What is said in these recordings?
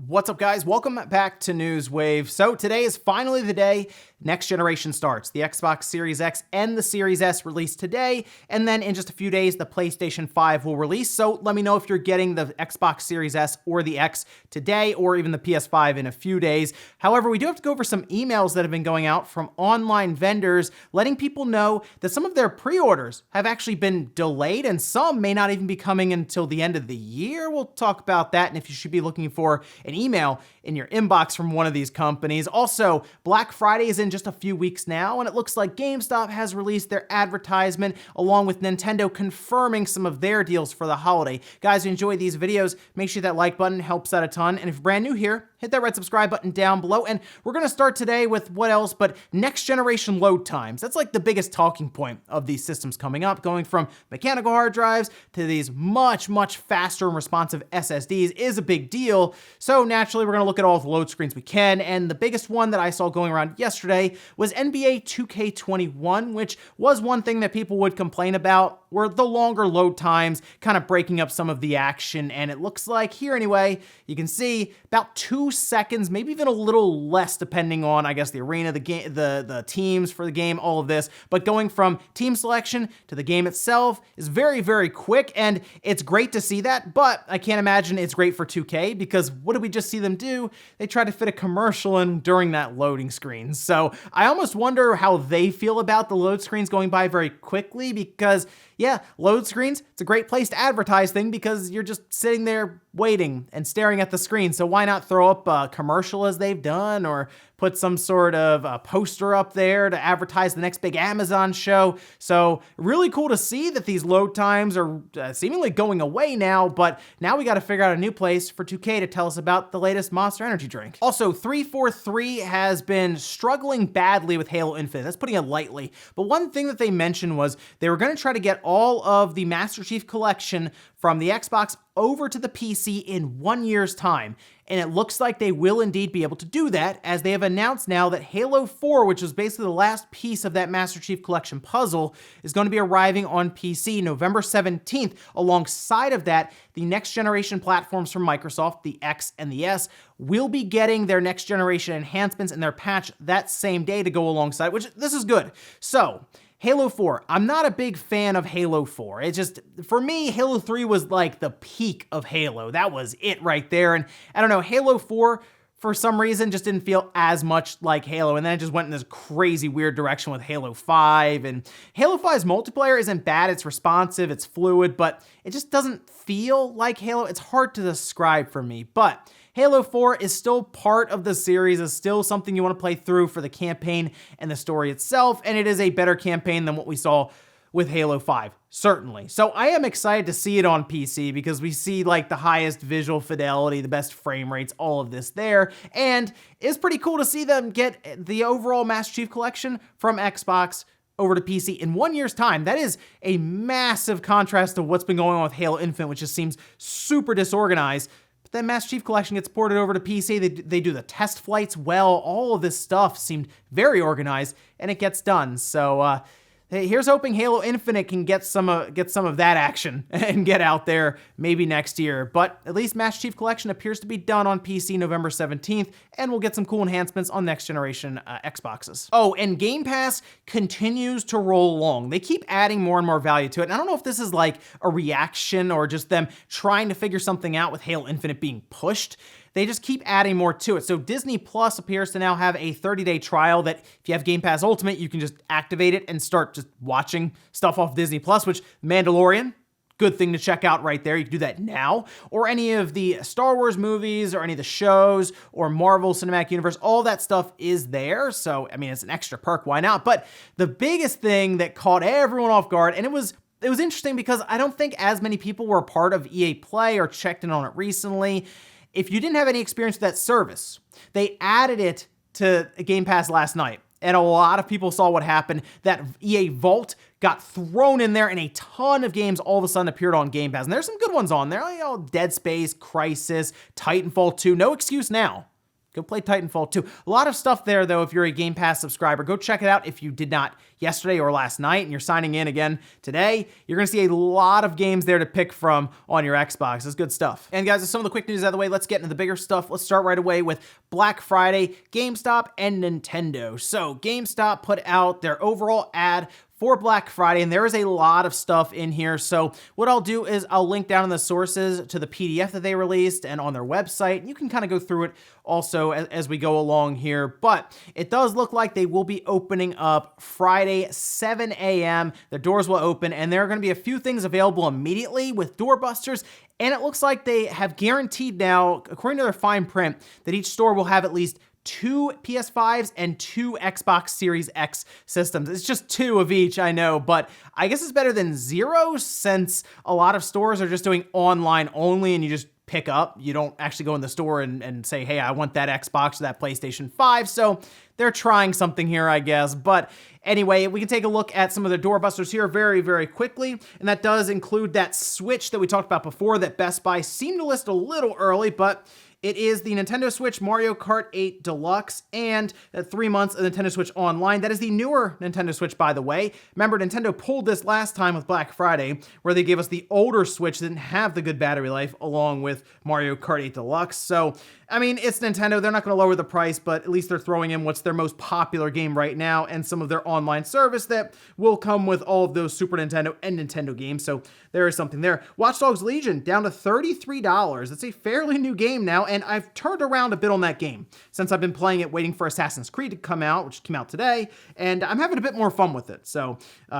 What's up, guys? Welcome back to Newswave. So today is finally the day next generation starts. The Xbox Series X and the Series S release today, and then in just a few days, the PlayStation 5 will release. So let me know if you're getting the Xbox Series S or the X today, or even the PS5 in a few days. However, we do have to go over some emails that have been going out from online vendors, letting people know that some of their pre-orders have actually been delayed, and some may not even be coming until the end of the year. We'll talk about that, and if you should be looking for an email in your inbox from one of these companies. Also, Black Friday is in just a few weeks now, and it looks like GameStop has released their advertisement along with Nintendo confirming some of their deals for the holiday. Guys, if you enjoy these videos, make sure that like button helps out a ton, and if you're brand new here, hit that red subscribe button down below. And we're gonna start today with what else but next generation load times. That's like the biggest talking point of these systems coming up, going from mechanical hard drives to these much faster and responsive SSDs is a big deal. So naturally, we're gonna look at all the load screens we can, and the biggest one that I saw going around yesterday was NBA 2K21, which was one thing that people would complain about, were the longer load times, kind of breaking up some of the action. And it looks like here anyway, you can see about 2 seconds, maybe even a little less, depending on, I guess, the arena, the game, the teams for the game, all of this. But going from team selection to the game itself is very quick, and it's great to see that. But I can't imagine it's great for 2K, because what did we just see them do? They tried to fit a commercial in during that loading screen. So I almost wonder how they feel about the load screens going by very quickly, because yeah, load screens, it's a great place to advertise things because you're just sitting there waiting and staring at the screen. So why not throw up a commercial as they've done, or put some sort of a poster up there to advertise the next big Amazon show? So really cool to see that these load times are seemingly going away now, but now we got to figure out a new place for 2K to tell us about the latest Monster Energy drink. Also, 343 has been struggling badly with Halo Infinite. That's putting it lightly. But one thing that they mentioned was they were going to try to get all of the Master Chief Collection from the Xbox over to the PC in 1 year's time. And it looks like they will indeed be able to do that, as they have announced now that Halo 4, which was basically the last piece of that Master Chief Collection puzzle, is going to be arriving on PC November 17th. Alongside of that, the next generation platforms from Microsoft, the X and the S, will be getting their next generation enhancements and their patch that same day to go alongside, which this is good. So, Halo 4, I'm not a big fan of Halo 4. It just, for me, Halo 3 was like the peak of Halo. That was it right there. And I don't know, Halo 4, for some reason, just didn't feel as much like Halo. And then it just went in this crazy weird direction with Halo 5. And Halo 5's multiplayer isn't bad. It's responsive, it's fluid, but it just doesn't feel like Halo. It's hard to describe for me, but Halo 4 is still part of the series, is still something you want to play through for the campaign and the story itself, and it is a better campaign than what we saw with Halo 5, certainly. So I am excited to see it on PC, because we see like the highest visual fidelity, the best frame rates, all of this there, and it's pretty cool to see them get the overall Master Chief Collection from Xbox over to PC in 1 year's time. That is a massive contrast to what's been going on with Halo Infinite, which just seems super disorganized. Then Master Chief Collection gets ported over to PC, they do the test flights well, all of this stuff seemed very organized, and it gets done. So here's hoping Halo Infinite can get some of that action and get out there maybe next year. But at least Master Chief Collection appears to be done on PC November 17th, and we'll get some cool enhancements on next generation Xboxes. Oh, and Game Pass continues to roll along. They keep adding more and more value to it. And I don't know if this is like a reaction or just them trying to figure something out with Halo Infinite being pushed. They just keep adding more to it. So Disney Plus appears to now have a 30-day trial that if you have Game Pass Ultimate, you can just activate it and start just watching stuff off Disney Plus, which Mandalorian, good thing to check out right there. You can do that now. Or any of the Star Wars movies or any of the shows or Marvel Cinematic Universe, all that stuff is there. So, I mean, it's an extra perk, why not? But the biggest thing that caught everyone off guard, and it was interesting because I don't think as many people were a part of EA Play or checked in on it recently. If you didn't have any experience with that service, they added it to Game Pass last night, and a lot of people saw what happened. That EA Vault got thrown in there, and a ton of games all of a sudden appeared on Game Pass. And there's some good ones on there, Dead Space, Crysis, Titanfall 2, no excuse now Go play Titanfall 2. A lot of stuff there, though, if you're a Game Pass subscriber. Go check it out if you did not yesterday or last night and you're signing in again today. You're going to see a lot of games there to pick from on your Xbox. It's good stuff. And guys, with some of the quick news out of the way, let's get into the bigger stuff. Let's start right away with Black Friday, GameStop, and Nintendo. So GameStop put out their overall ad for Black Friday, and there is a lot of stuff in here. So what I'll do is I'll link down in the sources to the PDF that they released and on their website. And you can kind of go through it also as we go along here. But it does look like they will be opening up Friday, 7 a.m. The doors will open, and there are going to be a few things available immediately with doorbusters. And it looks like they have guaranteed now, according to their fine print, that each store will have at least 2 PS5s and 2 Xbox Series X systems. It's just 2 of each, I know, but I guess it's better than 0 since a lot of stores are just doing online only and you just pick up. You don't actually go in the store and say, hey, I want that Xbox or that PlayStation 5. So they're trying something here, I guess. But anyway, we can take a look at some of the doorbusters here very, very quickly. And that does include that Switch that we talked about before that Best Buy seemed to list a little early, but it is the Nintendo Switch Mario Kart 8 Deluxe and 3 months of Nintendo Switch Online. That is the newer Nintendo Switch, by the way. Remember, Nintendo pulled this last time with Black Friday, where they gave us the older Switch that didn't have the good battery life, along with Mario Kart 8 Deluxe. So, I mean, it's Nintendo. They're not going to lower the price, but at least they're throwing in what's their most popular game right now and some of their online service that will come with all of those Super Nintendo and Nintendo games. So there is something there. Watch Dogs Legion down to $33. It's a fairly new game now, and I've turned around a bit on that game since I've been playing it, waiting for Assassin's Creed to come out, which came out today, and I'm having a bit more fun with it. So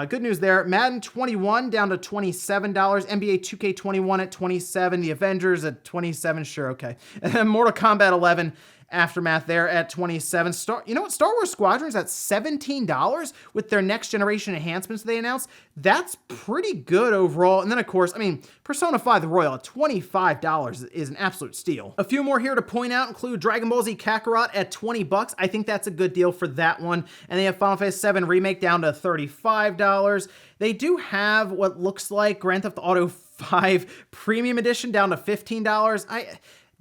good news there. Madden 21 down to $27. NBA 2K21 at $27. The Avengers at $27. Sure, okay. And then Mortal Kombat 11 Aftermath there at $27. You know what? Star Wars Squadron's at $17 with their next generation enhancements they announced. That's pretty good overall. And then, of course, I mean, Persona 5 The Royal at $25 is an absolute steal. A few more here to point out include Dragon Ball Z Kakarot at $20. I think that's a good deal for that one. And they have Final Fantasy VII Remake down to $35. They do have what looks like Grand Theft Auto 5 Premium Edition down to $15.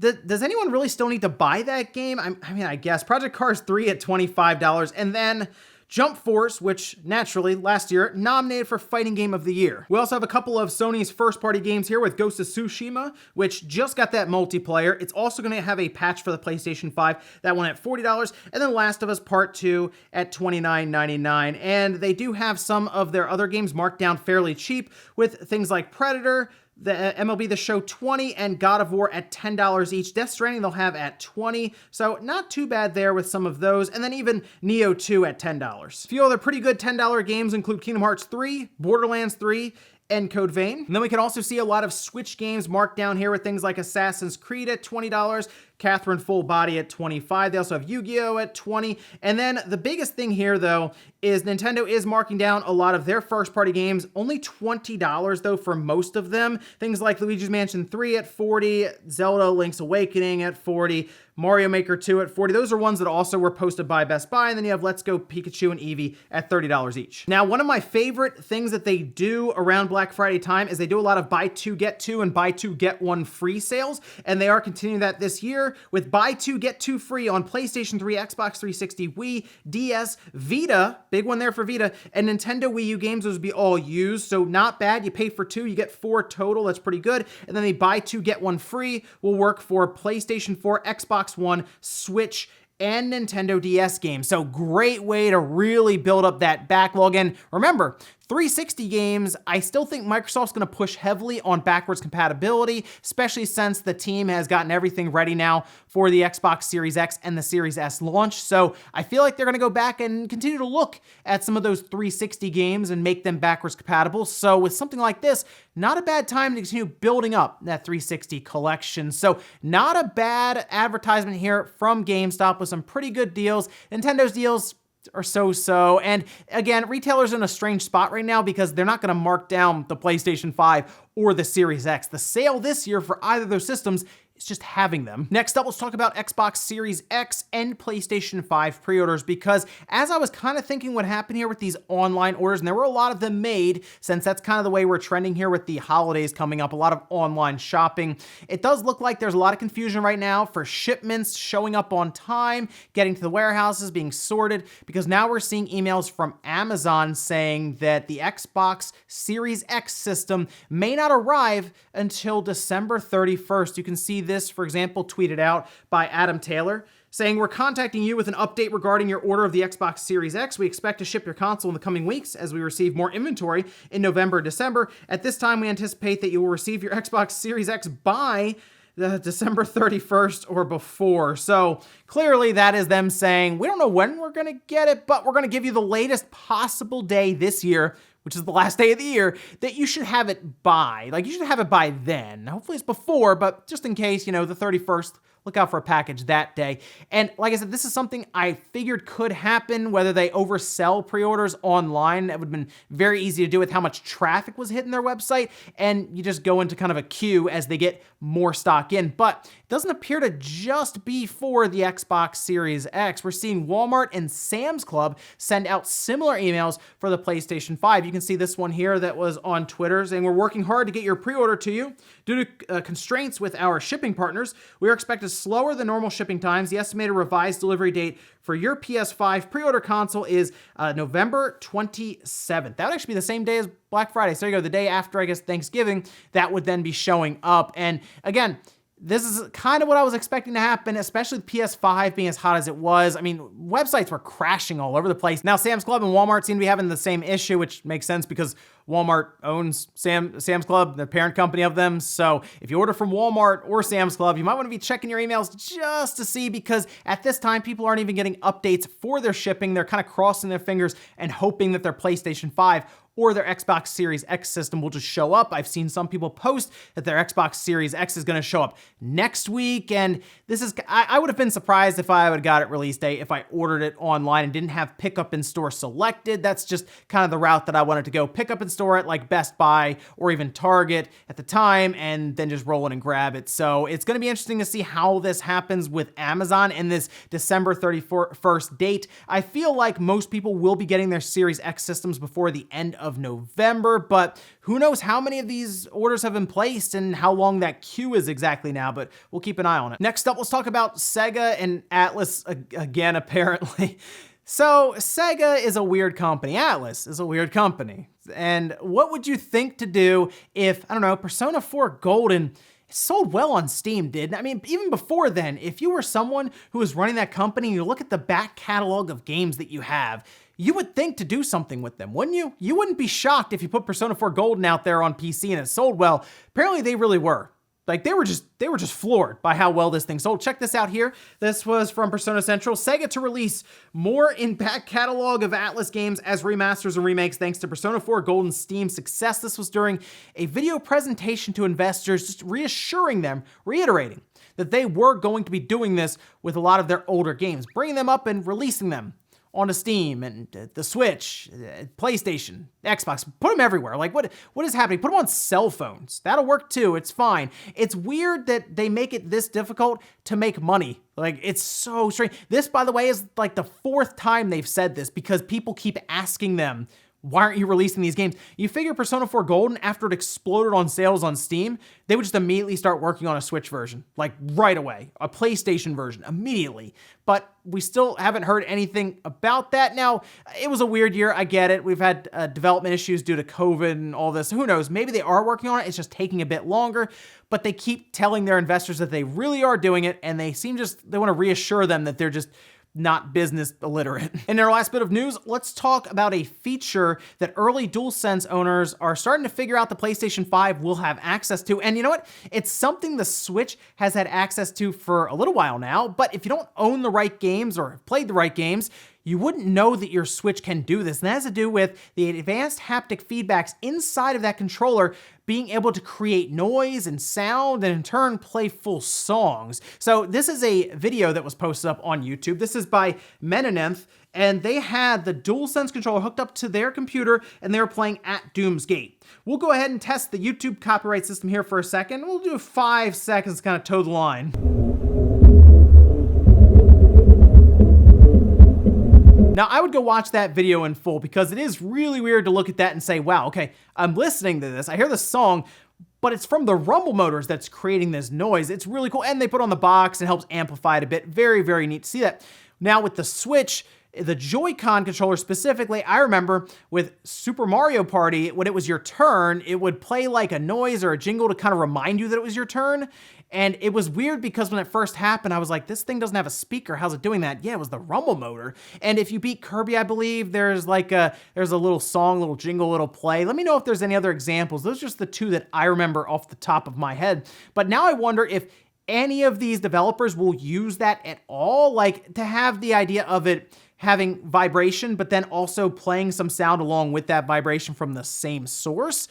Does anyone really still need to buy that game? I mean, I guess. Project Cars 3 at $25. And then Jump Force, which naturally last year nominated for Fighting Game of the Year. We also have a couple of Sony's first-party games here with Ghost of Tsushima, which just got that multiplayer. It's also going to have a patch for the PlayStation 5, that one at $40, and then Last of Us Part 2 at $29.99. And they do have some of their other games marked down fairly cheap with things like Predator, the MLB The Show 20, and God of War at $10 each. Death Stranding they'll have at $20, so not too bad there with some of those. And then even Neo 2 at $10. A few other pretty good $10 games include Kingdom Hearts 3, Borderlands 3, and Code Vein. And then we can also see a lot of Switch games marked down here with things like Assassin's Creed at $20, Catherine Full Body at $25. They also have Yu-Gi-Oh! At $20. And then the biggest thing here, though, is Nintendo is marking down a lot of their first-party games. Only $20, though, for most of them. Things like Luigi's Mansion 3 at $40, Zelda Link's Awakening at $40, Mario Maker 2 at $40. Those are ones that also were posted by Best Buy. And then you have Let's Go Pikachu and Eevee at $30 each. Now, one of my favorite things that they do around Black Friday time is they do a lot of buy two, get two, and buy two, get one free sales. And they are continuing that this year with buy two, get two free on PlayStation 3, Xbox 360, Wii, DS, Vita, big one there for Vita, and Nintendo Wii U games. Those would be all used. So not bad. You pay for 2, you get 4 total. That's pretty good. And then they buy 2, get 1 free will work for PlayStation 4, Xbox One, Switch, and Nintendo DS games. So great way to really build up that backlog. And remember, 360 games, I still think Microsoft's going to push heavily on backwards compatibility, especially since the team has gotten everything ready now for the Xbox Series X and the Series S launch. So I feel like they're going to go back and continue to look at some of those 360 games and make them backwards compatible. So with something like this, not a bad time to continue building up that 360 collection. So not a bad advertisement here from GameStop with some pretty good deals. Nintendo's deals are so-so. And again, retailers are in a strange spot right now because they're not going to mark down the PlayStation 5 or the Series X. The sale this year for either of those systems is just having them. Next up, let's talk about Xbox Series X and PlayStation 5 pre-orders, because as I was kind of thinking what happened here with these online orders, and there were a lot of them made, since that's kind of the way we're trending here with the holidays coming up, a lot of online shopping, it does look like there's a lot of confusion right now for shipments showing up on time, getting to the warehouses, being sorted, because now we're seeing emails from Amazon saying that the Xbox Series X system may not arrive until December 31st. You can see this, for example, tweeted out by Adam Taylor, saying, "We're contacting you with an update regarding your order of the Xbox Series X. We expect to ship your console in the coming weeks as we receive more inventory in November and December. At this time, we anticipate that you will receive your Xbox Series X by the December 31st or before." So clearly that is them saying, we don't know when we're going to get it, but we're going to give you the latest possible day this year, which is the last day of the year, that you should have it by. Like, you should have it by then. Hopefully it's before, but just in case, the 31st, look out for a package that day. And like I said, this is something I figured could happen, whether they oversell pre-orders online. That would have been very easy to do with how much traffic was hitting their website, and you just go into kind of a queue as they get more stock in. But it doesn't appear to just be for the Xbox Series X. We're seeing Walmart and Sam's Club send out similar emails for the PlayStation 5. You can see this one here that was on Twitter saying, "We're working hard to get your pre-order to you. Due to constraints with our shipping partners, we are expected slower than normal shipping times. The estimated revised delivery date for your PS5 pre-order console is November 27th. That would actually be the same day as Black Friday. So there you go, the day after, I guess, Thanksgiving, that would then be showing up. And again, this is kind of what I was expecting to happen, especially with PS5 being as hot as it was. I mean, websites were crashing all over the place. Now, Sam's Club and Walmart seem to be having the same issue, which makes sense because Walmart owns Sam's Club, the parent company of them. So if you order from Walmart or Sam's Club, you might want to be checking your emails just to see, because at this time, people aren't even getting updates for their shipping. They're kind of crossing their fingers and hoping that their PlayStation 5 or their Xbox Series X system will just show up. I've seen some people post that their Xbox Series X is going to show up next week, and this is, I would have been surprised if I would have got it release date if I ordered it online and didn't have pickup in store selected. That's just kind of the route that I wanted to go. Pick up in store at like Best Buy or even Target at the time, and then just roll in and grab it. So it's going to be interesting to see how this happens with Amazon and this December 31st date. I feel like most people will be getting their Series X systems before the end of November, but who knows how many of these orders have been placed and how long that queue is exactly now, but we'll keep an eye on it. Next up, let's talk about SEGA and Atlus again, apparently. So SEGA is a weird company. Atlus is a weird company. And what would you think to do if, I don't know, Persona 4 Golden sold well on Steam, didn't? I mean, even before then, if you were someone who was running that company and you look at the back catalog of games that you have, you would think to do something with them, wouldn't you? You wouldn't be shocked if you put Persona 4 Golden out there on PC and it sold well. Apparently they really were. Like, they were just floored by how well this thing sold. Check this out here. This was from Persona Central. SEGA to release more in back catalog of Atlus games as remasters and remakes thanks to Persona 4 Golden's Steam success. This was during a video presentation to investors, just reassuring them, reiterating that they were going to be doing this with a lot of their older games, bringing them up and releasing them onto Steam and the Switch, PlayStation, Xbox, put them everywhere. Like, what is happening? Put them on cell phones. That'll work too. It's fine. It's weird that they make it this difficult to make money. Like, it's so strange. This, by the way, is like the 4th time they've said this because people keep asking them, why aren't you releasing these games? You figure Persona 4 Golden, after it exploded on sales on Steam, they would just immediately start working on a Switch version, like right away, a PlayStation version, immediately. But we still haven't heard anything about that. Now, it was a weird year, I get it. We've had development issues due to COVID and all this. Who knows? Maybe they are working on it, it's just taking a bit longer, but they keep telling their investors that they really are doing it, and they want to reassure them that they're just not business illiterate. In our last bit of news, let's talk about a feature that early DualSense owners are starting to figure out the PlayStation 5 will have access to. And you know what? It's something the Switch has had access to for a little while now, but if you don't own the right games or have played the right games, you wouldn't know that your Switch can do this. And that has to do with the advanced haptic feedbacks inside of that controller being able to create noise and sound and in turn play full songs. So this is a video that was posted up on YouTube. This is by Menonenth, and they had the DualSense controller hooked up to their computer and they were playing At Doom's Gate. We'll go ahead and test the YouTube copyright system here for a second. We'll do 5 seconds to kind of toe the line. Now, I would go watch that video in full because it is really weird to look at that and say, wow, okay, I'm listening to this, I hear the song, but it's from the rumble motors that's creating this noise. It's really cool, and they put on the box and helps amplify it a bit. Very, very neat to see that. Now with the Switch, the Joy-Con controller specifically, I remember with Super Mario Party, when it was your turn, it would play like a noise or a jingle to kind of remind you that it was your turn. And it was weird because when it first happened, I was like, this thing doesn't have a speaker. How's it doing that? Yeah, it was the rumble motor. And if you beat Kirby, I believe, there's a little song, little jingle, little play. Let me know if there's any other examples. Those are just the 2 that I remember off the top of my head. But now I wonder if any of these developers will use that at all, like to have the idea of it having vibration, but then also playing some sound along with that vibration from the same source.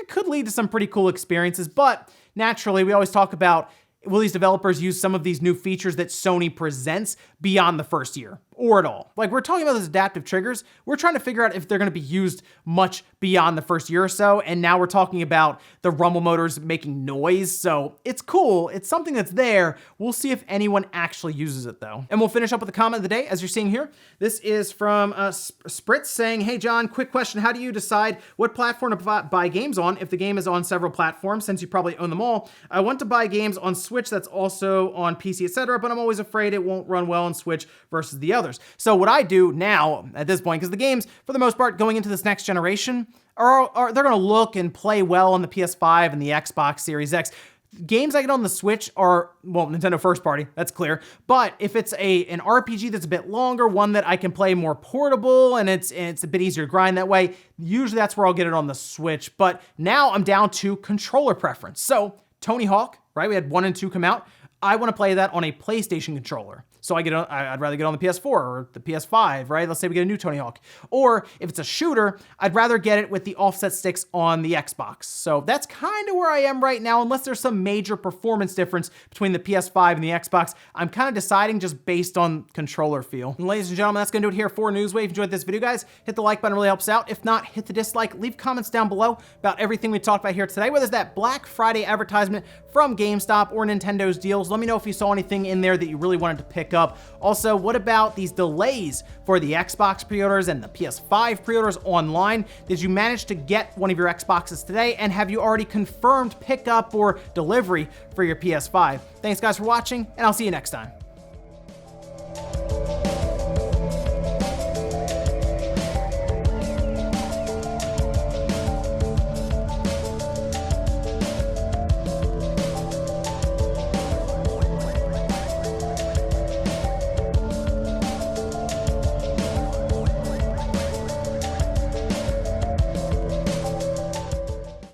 It could lead to some pretty cool experiences, but naturally, we always talk about, will these developers use some of these new features that Sony presents beyond the first year, or at all? Like, we're talking about those adaptive triggers. We're trying to figure out if they're gonna be used much beyond the first year or so, and now we're talking about the rumble motors making noise, so it's cool. It's something that's there. We'll see if anyone actually uses it, though. And we'll finish up with the comment of the day, as you're seeing here. This is from Spritz saying, hey, John, quick question. How do you decide what platform to buy games on if the game is on several platforms, since you probably own them all? I want to buy games on Switch that's also on PC, etc., but I'm always afraid it won't run well on Switch versus the others. So what I do now at this point, because the games, for the most part, going into this next generation, they're going to look and play well on the PS5 and the Xbox Series X. Games I get on the Switch are, well, Nintendo first party, that's clear. But if it's an RPG that's a bit longer, one that I can play more portable and it's a bit easier to grind that way, usually that's where I'll get it on the Switch. But now I'm down to controller preference. So Tony Hawk, right? We had 1 and 2 come out. I want to play that on a PlayStation controller. So I'd rather get on the PS4 or the PS5, right? Let's say we get a new Tony Hawk. Or if it's a shooter, I'd rather get it with the offset sticks on the Xbox. So that's kind of where I am right now, unless there's some major performance difference between the PS5 and the Xbox. I'm kind of deciding just based on controller feel. And ladies and gentlemen, that's gonna do it here for Newswave. If you enjoyed this video, guys, hit the like button, really helps out. If not, hit the dislike. Leave comments down below about everything we talked about here today, whether it's that Black Friday advertisement from GameStop or Nintendo's deals. Let me know if you saw anything in there that you really wanted to pick up. Also, what about these delays for the Xbox pre-orders and the PS5 pre-orders online? Did you manage to get one of your Xboxes today? And have you already confirmed pickup or delivery for your PS5? Thanks guys for watching, and I'll see you next time.